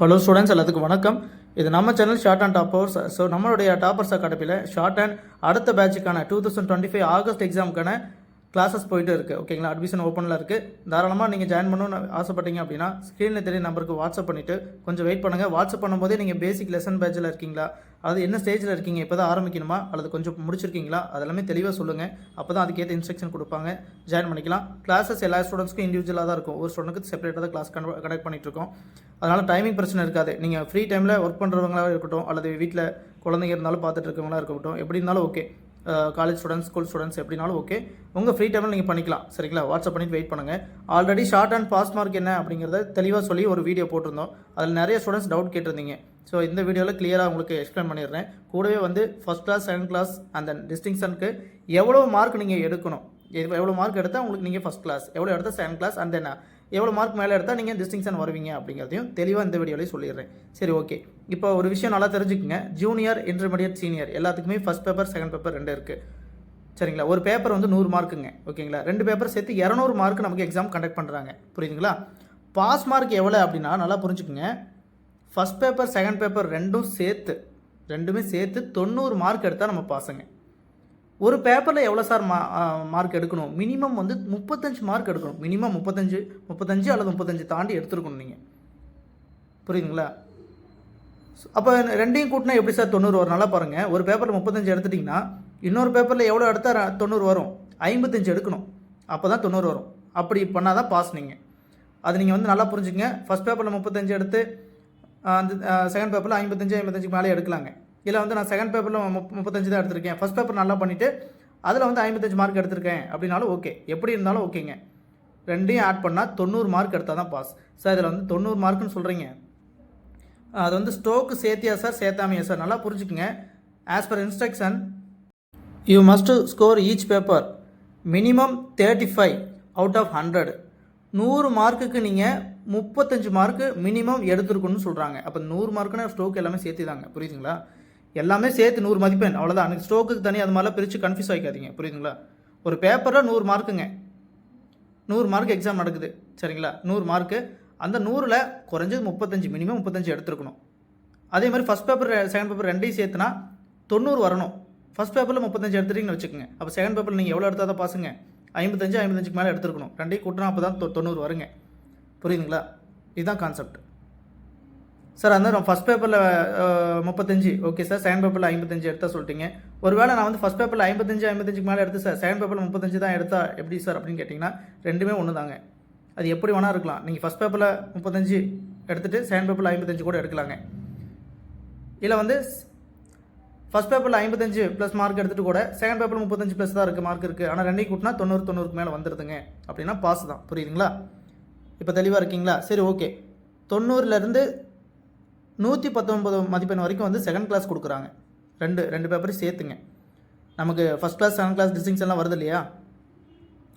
Hello students, எல்லாத்துக்கும் வணக்கம். இது நம்ம channel short and toppers. So நம்மளுடைய டாப்பர்ஸ் அகாடமியில் ஷார்ட் அண்ட் அடுத்த பேட்சுக்கான 2025 ஆகஸ்ட் எக்ஸாமுக்கான கிளாஸஸ் போயிட்டு இருக்குது. ஓகேங்களா, அட்மிஷன் ஓப்பனில் இருக்குது. தாராளமாக நீங்கள் ஜாயின் பண்ணணும்னு ஆசைப்பட்டீங்க அப்படின்னா ஸ்க்ரீனில் தெரிய நம்பருக்கு வாட்ஸ்அப் பண்ணிவிட்டு கொஞ்சம் வெயிட் பண்ணுங்கள். வாட்ஸ்அப் பண்ணும்போதே நீங்கள் பேசிக் லெசன் பேட்சில் இருக்கீங்களா, அது என்ன ஸ்டேஜில் இருக்கீங்க, இப்போ தான் ஆரம்பிக்கணுமா அல்லது கொஞ்சம் முடிச்சிருக்கீங்களா, அதெல்லாமே தெளிவாக சொல்லுங்கள். அப்போ தான் அதுக்கேற்ற இன்ஸ்ட்ரக்ஷன் கொடுப்பாங்க, ஜாயின் பண்ணிக்கலாம். கிளாஸஸ் எல்லா ஸ்டூடெண்ட்ஸ்க்கும் இண்டிவிஜுவலாக தான் இருக்கும். ஒரு ஸ்டூடெண்ட்டுக்கு செப்பரேட்டாக தான் கிளாஸ் கண்டக்ட் பண்ணிட்டு இருக்கோம். அதனால் டைமிங் பிரச்சனை இருக்காது. நீங்கள் ஃப்ரீ டைமில் ஒர்க் பண்ணுறவங்களாக இருக்கட்டும் அல்லது வீட்டில் குழந்தைங்க இருந்தாலும் பார்த்துட்டு இருக்கவங்களா இருக்கட்டும், எப்படி இருந்தாலும் okay. College students, school students எப்படினாலும் ஓகே. உங்கள் ஃப்ரீ டைமில் நீங்கள் பண்ணிக்கலாம். சரிங்களா, வாட்ஸ்அப் பண்ணிட்டு வெயிட் பண்ணுங்கள். Already short and pass mark என்ன அப்படிங்கிறத தெளிவாக சொல்லி ஒரு வீடியோ போட்டிருந்தோம். அதில் நிறைய ஸ்டூடெண்ட்ஸ் டவுட் கேட்டிருந்தீங்க. ஸோ இந்த வீடியோவில் கிளியராக உங்களுக்கு எக்ஸ்பிளைன் பண்ணிடுறேன். கூடவே வந்து ஃபஸ்ட் கிளாஸ், செகண்ட் கிளாஸ் அந்த டிஸ்டிங்ஷனுக்கு எவ்வளோ மார்க் நீங்கள் எடுக்கணும், எவ்வளோ மார்க் எடுத்தால் உங்களுக்கு நீங்கள் ஃபஸ்ட் கிளாஸ், எவ்வளோ எடுத்தால் செகண்ட் கிளாஸ், அண்ட் தென் எவ்வளோ மார்க் மேலே எடுத்தால் நீங்கள் டிஸ்டிங்ஷன் வருவீங்க அப்படிங்கிறதையும் தெளிவாக இந்த வீடியோலேயே சொல்லிடுறேன். சரி, ஓகே. இப்போ ஒரு விஷயம் நல்லா தெரிஞ்சுக்குங்க. ஜூனியர், இன்டர்மீடியட், சீனியர் எல்லாத்துக்குமே ஃபஸ்ட் பேப்பர், செகண்ட் பேப்பர் 2 இருக்குது. சரிங்களா, ஒரு பேப்பர் வந்து 100 மார்க்குங்க. ஓகேங்களா, 2 பேப்பர் சேர்த்து 200 மார்க் நமக்கு எக்ஸாம் கண்டக்ட் பண்ணுறாங்க. புரியுதுங்களா? பாஸ் மார்க் எவ்வளோ அப்படின்னா நல்லா புரிஞ்சுக்குங்க. ஃபஸ்ட் பேப்பர், செகண்ட் பேப்பர் ரெண்டுமே சேர்த்து 90 மார்க் எடுத்தால் நம்ம பாஸுங்க. ஒரு பேப்பரில் எவ்வளோ சார் மார்க் எடுக்கணும்? மினிமம் வந்து 35 மார்க் எடுக்கணும். மினிமம் 35 அல்லது 35 தாண்டி எடுத்துருக்கணும் நீங்கள். புரியுதுங்களா? அப்போ ரெண்டையும் கூட்டினா எப்படி சார் 90 வரும்? நல்லா பாருங்கள். ஒரு பேப்பரில் 35 எடுத்துட்டிங்கன்னா இன்னொரு பேப்பரில் எவ்வளோ எடுத்தால் 90 வரும்? 55 எடுக்கணும். அப்போ தான் 90 வரும். அப்படி பண்ணால் தான் பாஸ் நீங்கள். அது நீங்கள் வந்து நல்லா புரிஞ்சுக்கங்க. ஃபஸ்ட் பேப்பரில் 35 எடுத்து அந்த செகண்ட் பேப்பரில் 55 மேலே எடுக்கலாங்க. இல்லை வந்து நான் செகண்ட் பேப்பரில் 35 தான் எடுத்திருக்கேன், ஃபஸ்ட் பேப்பர் நல்லா பண்ணிவிட்டு அதில் வந்து 55 மார்க் எடுத்திருக்கேன் அப்படின்னாலும் ஓகே. எப்படி இருந்தாலும் ஓகேங்க. ரெண்டையும் ஆட் பண்ணால் 90 மார்க் எடுத்தால் தான் பாஸ். சார் இதில் வந்து 90 மார்க்குன்னு சொல்கிறீங்க, அது வந்து ஸ்டோக்கு சேர்த்தியா சார், சேர்த்தாமையா சார்? நல்லா புரிஞ்சுக்குங்க. As per instruction, you must score each paper minimum 35 out of 100. 100 மார்க்குக்கு நீங்கள் 35 மார்க்கு மினிமம் எடுத்துருக்கணும்னு சொல்கிறாங்க. அப்போ 100 மார்க்குன்னா ஸ்டோக் எல்லாமே சேர்த்து தாங்க. புரியுதுங்களா? எல்லாமே சேர்த்து 100 மதிப்பெண், அவ்வளோதான். எனக்கு ஸ்டோக்குக்கு தனி அது மாதிரிலாம் பிரித்து கன்ஃபியூஸ் ஆகிக்காதீங்க. புரியுதுங்களா? ஒரு பேப்பரில் 100 மார்க்குங்க. 100 மார்க் எக்ஸாம் நடக்குது. சரிங்களா, 100 மார்க்கு. அந்த 100ல் குறைஞ்சது 35, மினிமம் 35 எடுத்துருக்கணும். அதே மாதிரி ஃபஸ்ட் பேப்பர், செகண்ட் பேப்பர் ரெண்டையும் சேர்த்துனா 90 வரணும். ஃபஸ்ட் பேப்பரில் 35 எடுத்துட்டீங்கன்னு வச்சுக்கோங்க. அப்போ செகண்ட் பேப்பரில் நீங்கள் எவ்வளோ எடுத்தால் தான் பாசுங்க? 55க்கு மேலே எடுத்துருக்கணும். ரெண்டையும் கூட்டினா அப்போ தான் 90 வருங்க. புரியுதுங்களா? இதுதான் கான்செப்ட். சார் அந்த ஃபஸ்ட் பேப்பரில் 35 ஓகே சார், செகண்ட் பேப்பரில் 55 எடுத்தால் சொல்லிட்டீங்க. ஒருவேளை நான் வந்து ஃபஸ்ட் பேப்பரில் 55க்கு மேலே எடுத்து சார் செகண்ட் பேப்பரில் 35 தான் எடுத்தா எப்படி சார் அப்படின்னு கேட்டிங்கன்னா ரெண்டுமே ஒன்று தாங்க. அது எப்படி வேணால் இருக்கலாம். நீங்கள் ஃபஸ்ட் பேப்பரில் 35 எடுத்துகிட்டு செகண்ட் பேப்பரில் 55 கூட எடுக்கலாங்க. இல்லை வந்து ஃபஸ்ட் பேப்பரில் 55 ப்ளஸ் மார்க் எடுத்துகிட்டு கூட செகண்ட் பேப்பரில் 35 ப்ளஸ் தான் இருக்குது, மார்க் இருக்குது. ஆனால் ரெண்டையும் கூட்டினா 90க்கு மேலே வந்துடுதுங்க அப்படின்னா பாஸ் தான். புரியுதுங்களா? இப்போ தெளிவாக இருக்கீங்களா? சரி, ஓகே. 90லேருந்து 119 மதிப்பெண் வரைக்கும் வந்து செகண்ட் கிளாஸ் கொடுக்குறாங்க. ரெண்டு பேப்பரையும் சேர்த்துங்க. நமக்கு ஃபஸ்ட் கிளாஸ், செகண்ட் கிளாஸ் டிஸ்டிங்ஷன்லாம் வருது இல்லையா,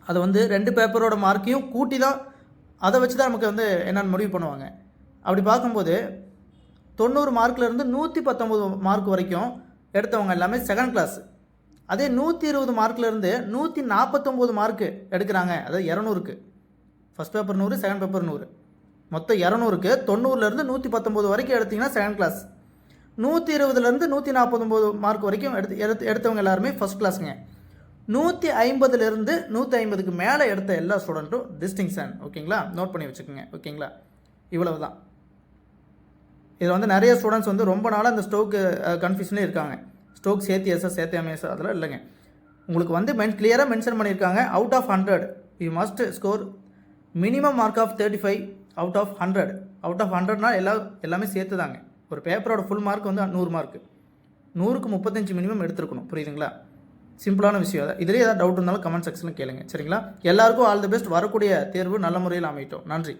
அதை வந்து 2 பேப்பரோட மார்க்கையும் கூட்டி தான், அதை வச்சு தான் நமக்கு வந்து என்னென்னு முடிவு பண்ணுவாங்க. அப்படி பார்க்கும்போது 90 மார்க்லேருந்து 119 மார்க் வரைக்கும் எடுத்தவங்க எல்லாமே செகண்ட் கிளாஸ். அதே 120 மார்க்லேருந்து 149 மார்க்கு எடுக்கிறாங்க, அதாவது 200க்கு. ஃபஸ்ட் பேப்பர் 100, செகண்ட் பேப்பர் 100, மொத்தம் 200க்கு 90லேருந்து 119 வரைக்கும் எடுத்திங்கன்னா செகண்ட் கிளாஸ். 120லேருந்து 149 மார்க் வரைக்கும் எடுத்தவங்க எல்லாருமே ஃபஸ்ட் கிளாஸுங்க. 150லேருந்து 150க்கு மேலே எடுத்த எல்லா ஸ்டூடெண்ட்டும் டிஸ்டிங்ஷன். ஓகேங்களா? நோட் பண்ணி வச்சுக்கோங்க. ஓகேங்களா? இவ்வளவு தான். இதில் வந்து நிறைய ஸ்டூடெண்ட்ஸ் வந்து ரொம்ப நாளாக அந்த ஸ்டோக்கு கன்ஃபியூஷனே இருக்காங்க. ஸ்டோக் சேர்த்தியா சார், சேர்த்தாமையா சார்? அதெல்லாம் இல்லைங்க. உங்களுக்கு வந்து கிளியராக மென்ஷன் பண்ணியிருக்காங்க. Out of 100 you must score minimum mark of 35 out of 100. Out of 100னா எல்லாமே சேர்த்து தாங்க. ஒரு பேப்பரோட ஃபுல் மார்க் வந்து 100 மார்க்கு. 100க்கு 35 மினிமம் எடுத்துருக்கணும். புரியுதுங்களா? சிம்பிளான விஷயம். அதை இதிலே ஏதாவது டவுட் இருந்தாலும் கமெண்ட் செக்ஷனில் கேளுங்க. சரிங்களா? எல்லாருக்கும் ஆல் தி பெஸ்ட். வரக்கூடிய தேர்வு நல்ல முறையில் அமையட்டும். நன்றி.